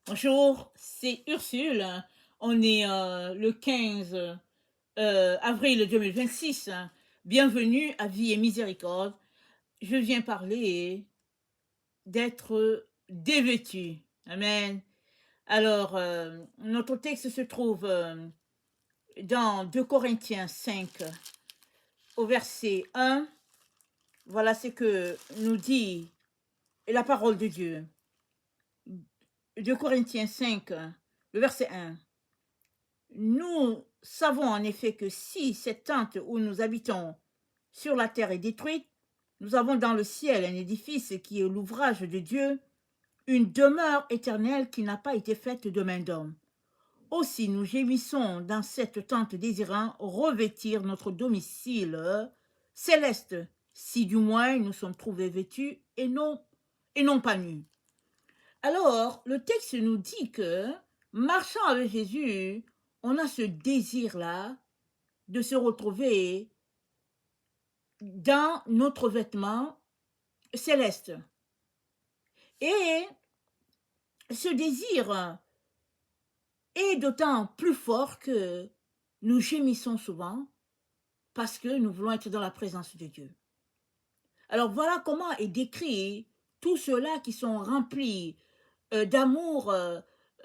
Bonjour, c'est Ursule. On est le 15 avril 2026. Bienvenue à Vie et Miséricorde. Je viens parler d'être dévêtu. Amen. Alors, notre texte se trouve dans 2 Corinthiens 5, au verset 1. Voilà ce que nous dit la parole de Dieu. 2 Corinthiens 5, le verset 1. Nous savons en effet que si cette tente où nous habitons sur la terre est détruite, nous avons dans le ciel un édifice qui est l'ouvrage de Dieu, une demeure éternelle qui n'a pas été faite de main d'homme. Aussi nous gémissons dans cette tente désirant revêtir notre domicile céleste, si du moins nous sommes trouvés vêtus et non pas nus. Alors, le texte nous dit que, marchant avec Jésus, on a ce désir-là de se retrouver dans notre vêtement céleste. Et ce désir est d'autant plus fort que nous gémissons souvent parce que nous voulons être dans la présence de Dieu. Alors voilà comment est décrit tous ceux-là qui sont remplis d'amour,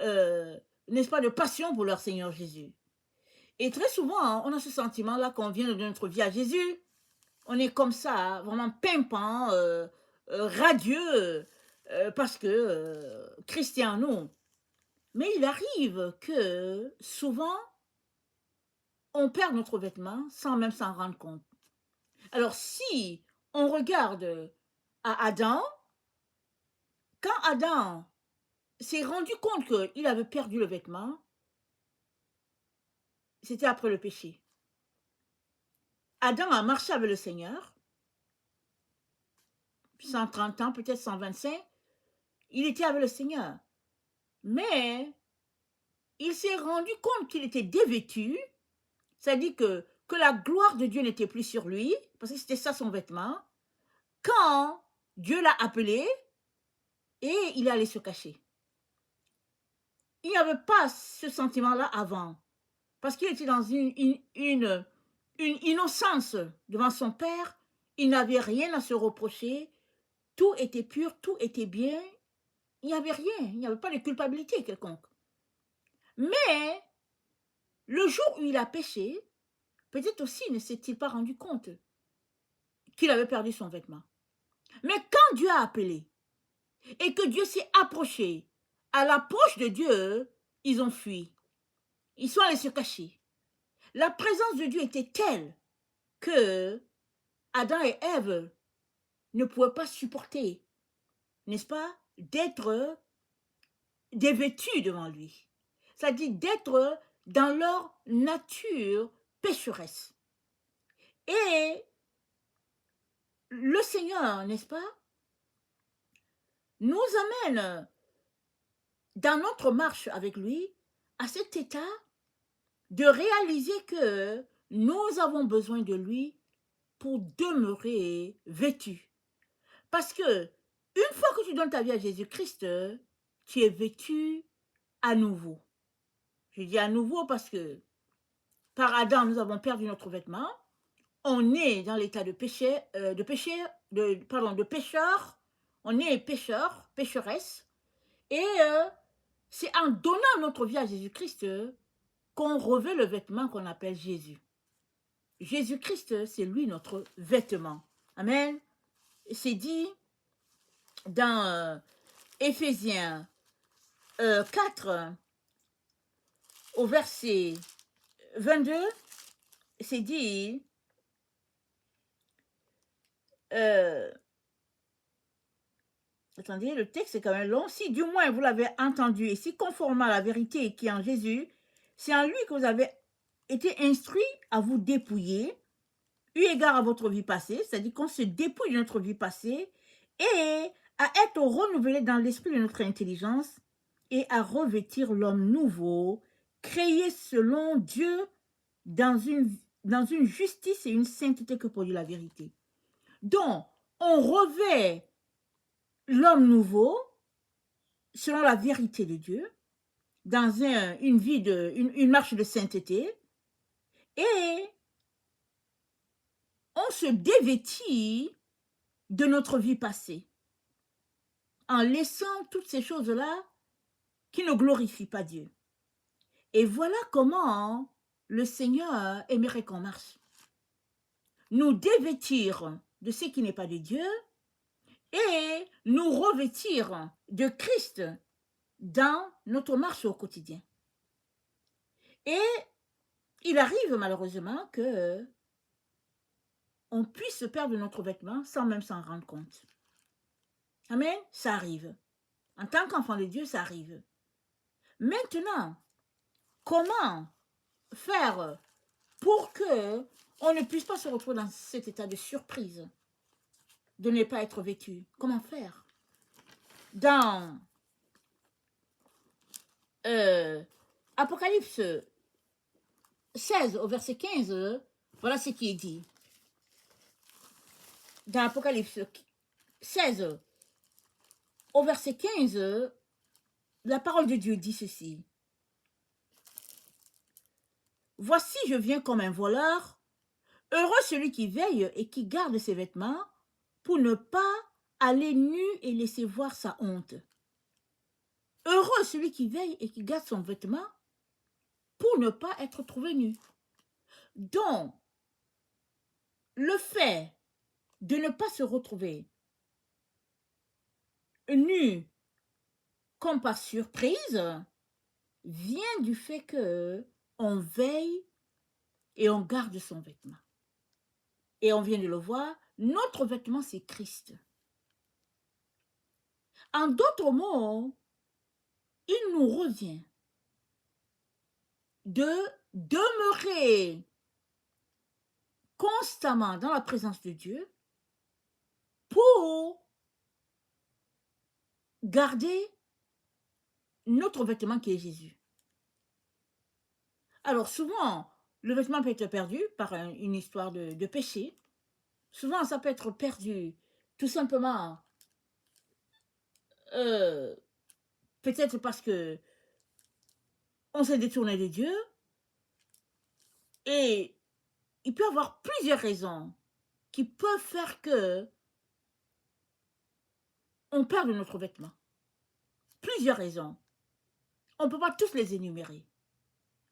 n'est-ce pas, de passion pour leur Seigneur Jésus. Et très souvent, on a ce sentiment-là qu'on vient de notre vie à Jésus. On est comme ça, vraiment pimpant, radieux, parce que Christ est en nous. Mais il arrive que souvent, on perd notre vêtement sans même s'en rendre compte. Alors si on regarde à Adam, quand Adam s'est rendu compte qu'il avait perdu le vêtement, c'était après le péché. Adam a marché avec le Seigneur, 130 ans, peut-être 125, il était avec le Seigneur. Mais il s'est rendu compte qu'il était dévêtu, c'est-à-dire que la gloire de Dieu n'était plus sur lui, parce que c'était ça son vêtement, quand Dieu l'a appelé et il est allé se cacher. Il n'y avait pas ce sentiment-là avant, parce qu'il était dans une innocence devant son Père, il n'avait rien à se reprocher, tout était pur, tout était bien, il n'y avait rien, il n'y avait pas de culpabilité quelconque. Mais le jour où il a péché, peut-être aussi ne s'est-il pas rendu compte qu'il avait perdu son vêtement. Mais quand Dieu a appelé et que Dieu s'est approché, à l'approche de Dieu, ils ont fui. Ils sont allés se cacher. La présence de Dieu était telle que Adam et Ève ne pouvaient pas supporter, n'est-ce pas, d'être dévêtus devant lui. C'est-à-dire d'être dans leur nature pécheresse. Et le Seigneur, n'est-ce pas, nous amène dans notre marche avec lui à cet état de réaliser que nous avons besoin de lui pour demeurer vêtu. Parce que une fois que tu donnes ta vie à Jésus-Christ, tu es vêtu à nouveau. Je dis à nouveau parce que par Adam, nous avons perdu notre vêtement. On est dans l'état de pécheur. On est pécheur, pécheresse. Et c'est en donnant notre vie à Jésus-Christ qu'on revêt le vêtement qu'on appelle Jésus. Jésus-Christ, c'est lui notre vêtement. Amen. C'est dit dans Éphésiens 4, au verset 22, c'est dit, attendez, le texte est quand même long. Si du moins vous l'avez entendu et si conformément à la vérité qui est en Jésus, c'est en lui que vous avez été instruit à vous dépouiller, eu égard à votre vie passée, c'est-à-dire qu'on se dépouille de notre vie passée et à être renouvelé dans l'esprit de notre intelligence et à revêtir l'homme nouveau, créé selon Dieu dans une justice et une sainteté que produit la vérité. Donc, on revêt l'homme nouveau selon la vérité de Dieu, dans une vie une marche de sainteté, et on se dévêtit de notre vie passée, en laissant toutes ces choses-là qui ne glorifient pas Dieu. Et voilà comment le Seigneur aimerait qu'on marche. Nous dévêtir de ce qui n'est pas de Dieu et nous revêtir de Christ dans notre marche au quotidien. Et il arrive malheureusement que on puisse perdre notre vêtement sans même s'en rendre compte. Amen, ça arrive. En tant qu'enfant de Dieu, ça arrive. Maintenant, comment faire pour que on ne puisse pas se retrouver dans cet état de surprise, de ne pas être vêtu? Comment faire? Dans Apocalypse 16 au verset 15, voilà ce qui est dit. Dans Apocalypse 16 au verset 15, la parole de Dieu dit ceci. Voici, je viens comme un voleur. Heureux celui qui veille et qui garde ses vêtements pour ne pas aller nu et laisser voir sa honte. Heureux celui qui veille et qui garde son vêtement pour ne pas être trouvé nu. Donc, le fait de ne pas se retrouver nu comme par surprise vient du fait que on veille et on garde son vêtement. Et on vient de le voir, notre vêtement c'est Christ. En d'autres mots, il nous revient de demeurer constamment dans la présence de Dieu pour garder notre vêtement qui est Jésus. Alors souvent, le vêtement peut être perdu par une histoire de péché. Souvent, ça peut être perdu tout simplement peut-être parce que on s'est détourné de Dieu. Et il peut y avoir plusieurs raisons qui peuvent faire que on perd notre vêtement. Plusieurs raisons. On ne peut pas tous les énumérer.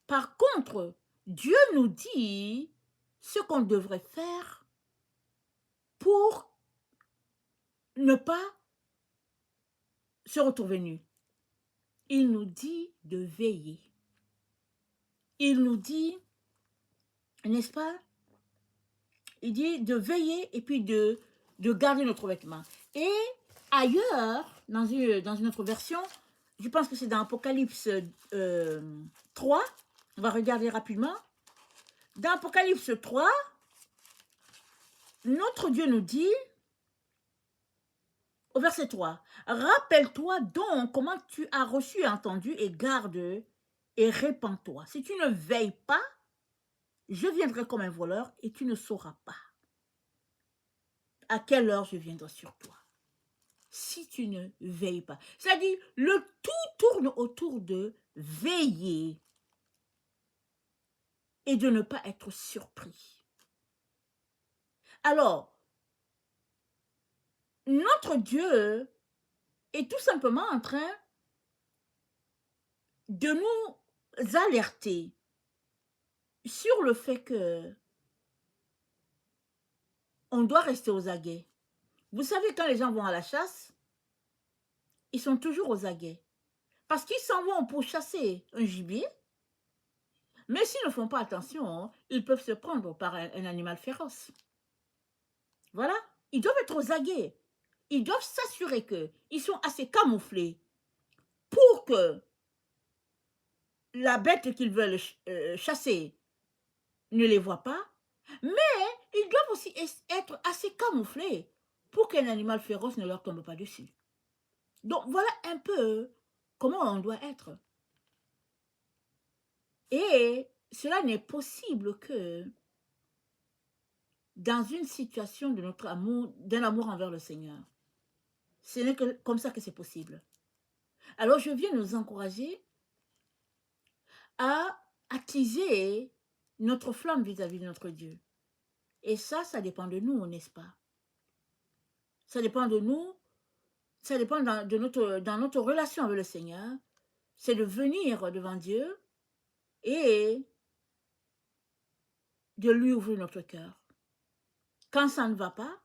Par contre, Dieu nous dit ce qu'on devrait faire pour ne pas se retrouver nu. Il nous dit de veiller. Il nous dit, n'est-ce pas? Il dit de veiller et puis de garder notre vêtement. Et ailleurs, dans une autre version, je pense que c'est dans Apocalypse 3, on va regarder rapidement. Dans Apocalypse 3, notre Dieu nous dit, au verset 3, « Rappelle-toi donc comment tu as reçu et entendu et garde et répands-toi. Si tu ne veilles pas, je viendrai comme un voleur et tu ne sauras pas à quelle heure je viendrai sur toi. Si tu ne veilles pas. » C'est-à-dire, le tout tourne autour de veiller et de ne pas être surpris. Alors, notre Dieu est tout simplement en train de nous alerter sur le fait que on doit rester aux aguets. Vous savez, quand les gens vont à la chasse, ils sont toujours aux aguets. Parce qu'ils s'en vont pour chasser un gibier, mais s'ils ne font pas attention, ils peuvent se prendre par un animal féroce. Voilà, ils doivent être aux aguets. Ils doivent s'assurer qu'ils sont assez camouflés pour que la bête qu'ils veulent chasser ne les voit pas, mais ils doivent aussi être assez camouflés pour qu'un animal féroce ne leur tombe pas dessus. Donc voilà un peu comment on doit être. Et cela n'est possible que dans une situation de notre amour, d'un amour envers le Seigneur. Ce n'est que comme ça que c'est possible. Alors, je viens nous encourager à attiser notre flamme vis-à-vis de notre Dieu. Et ça dépend de nous, n'est-ce pas? Ça dépend de nous, ça dépend dans notre relation avec le Seigneur. C'est de venir devant Dieu et de lui ouvrir notre cœur. Quand ça ne va pas,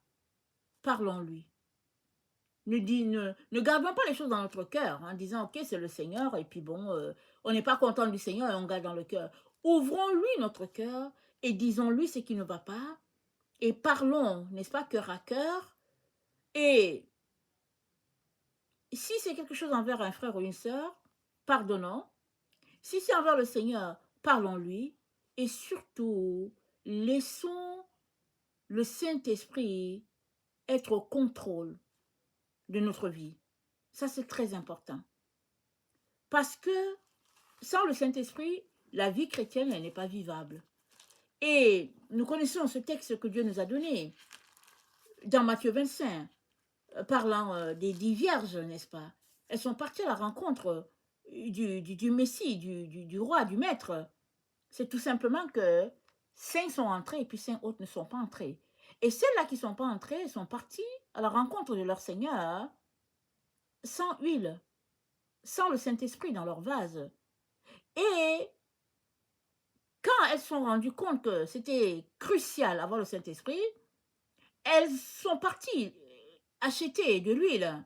parlons-lui. Ne gardons pas les choses dans notre cœur en disant, ok, c'est le Seigneur, et puis bon, on n'est pas content du Seigneur et on garde dans le cœur. Ouvrons-lui notre cœur et disons-lui ce qui ne va pas et parlons, n'est-ce pas, cœur à cœur. Et si c'est quelque chose envers un frère ou une sœur, pardonnons. Si c'est envers le Seigneur, parlons-lui. Et surtout, laissons le Saint-Esprit être au contrôle de notre vie. Ça, c'est très important. Parce que sans le Saint-Esprit, la vie chrétienne, elle n'est pas vivable. Et nous connaissons ce texte que Dieu nous a donné dans Matthieu 25, parlant des 10 vierges, n'est-ce pas? Elles sont parties à la rencontre du Messie, du roi, du maître. C'est tout simplement que 5 sont entrées et puis 5 autres ne sont pas entrées. Et celles-là qui ne sont pas entrées, elles sont parties à la rencontre de leur Seigneur sans huile, sans le Saint-Esprit dans leur vase. Et quand elles se sont rendues compte que c'était crucial d'avoir le Saint-Esprit, elles sont parties acheter de l'huile.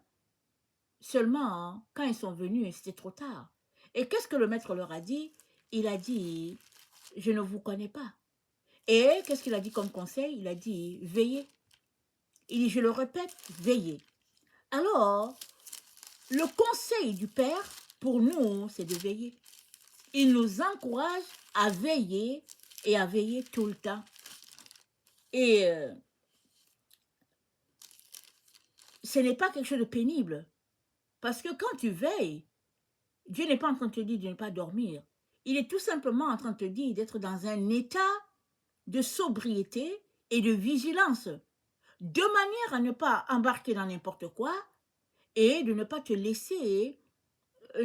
Seulement, quand ils sont venus, c'était trop tard. Et qu'est-ce que le maître leur a dit? Il a dit, je ne vous connais pas. Et qu'est-ce qu'il a dit comme conseil? Il a dit, veillez. Il dit, je le répète, veillez. Alors, le conseil du Père, pour nous, c'est de veiller. Il nous encourage à veiller et à veiller tout le temps. Et ce n'est pas quelque chose de pénible. Parce que quand tu veilles, Dieu n'est pas en train de te dire de ne pas dormir. Il est tout simplement en train de te dire d'être dans un état de sobriété et de vigilance, de manière à ne pas embarquer dans n'importe quoi et de ne pas te laisser,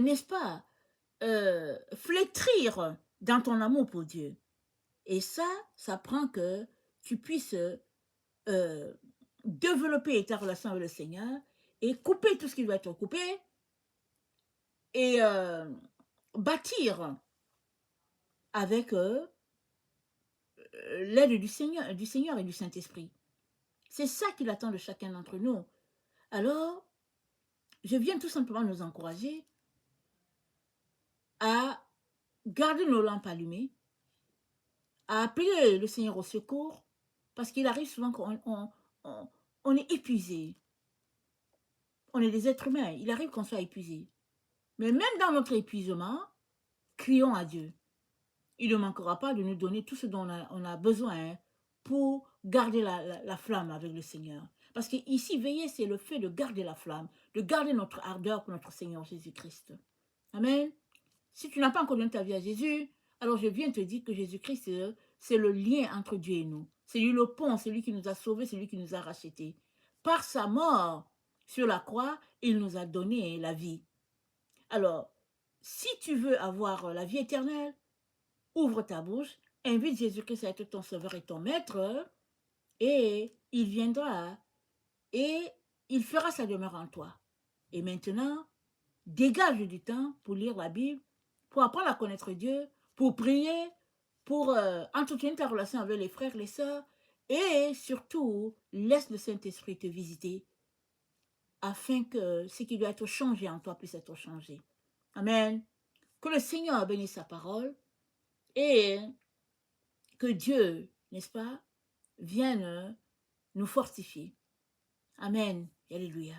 n'est-ce pas, flétrir dans ton amour pour Dieu. Et ça prend que tu puisses développer ta relation avec le Seigneur et couper tout ce qui doit être coupé et bâtir avec l'aide du Seigneur et du Saint-Esprit. C'est ça qu'il attend de chacun d'entre nous. Alors, je viens tout simplement nous encourager à garder nos lampes allumées, à appeler le Seigneur au secours, parce qu'il arrive souvent qu'on est épuisé. On est des êtres humains, il arrive qu'on soit épuisé. Mais même dans notre épuisement, crions à Dieu. Il ne manquera pas de nous donner tout ce dont on a besoin pour garder la flamme avec le Seigneur. Parce qu'ici, veiller, c'est le fait de garder la flamme, de garder notre ardeur pour notre Seigneur Jésus-Christ. Amen. Si tu n'as pas encore donné ta vie à Jésus, alors je viens te dire que Jésus-Christ, c'est le lien entre Dieu et nous. C'est lui le pont, c'est lui qui nous a sauvés, c'est lui qui nous a rachetés. Par sa mort sur la croix, il nous a donné la vie. Alors, si tu veux avoir la vie éternelle, ouvre ta bouche, invite Jésus-Christ à être ton sauveur et ton maître, et il viendra et il fera sa demeure en toi. Et maintenant, dégage du temps pour lire la Bible, pour apprendre à connaître Dieu, pour prier, pour entretenir ta relation avec les frères, les sœurs, et surtout, laisse le Saint-Esprit te visiter, afin que ce qui doit être changé en toi puisse être changé. Amen. Que le Seigneur bénisse sa parole, et que Dieu, n'est-ce pas, vienne nous fortifier. Amen. Alléluia.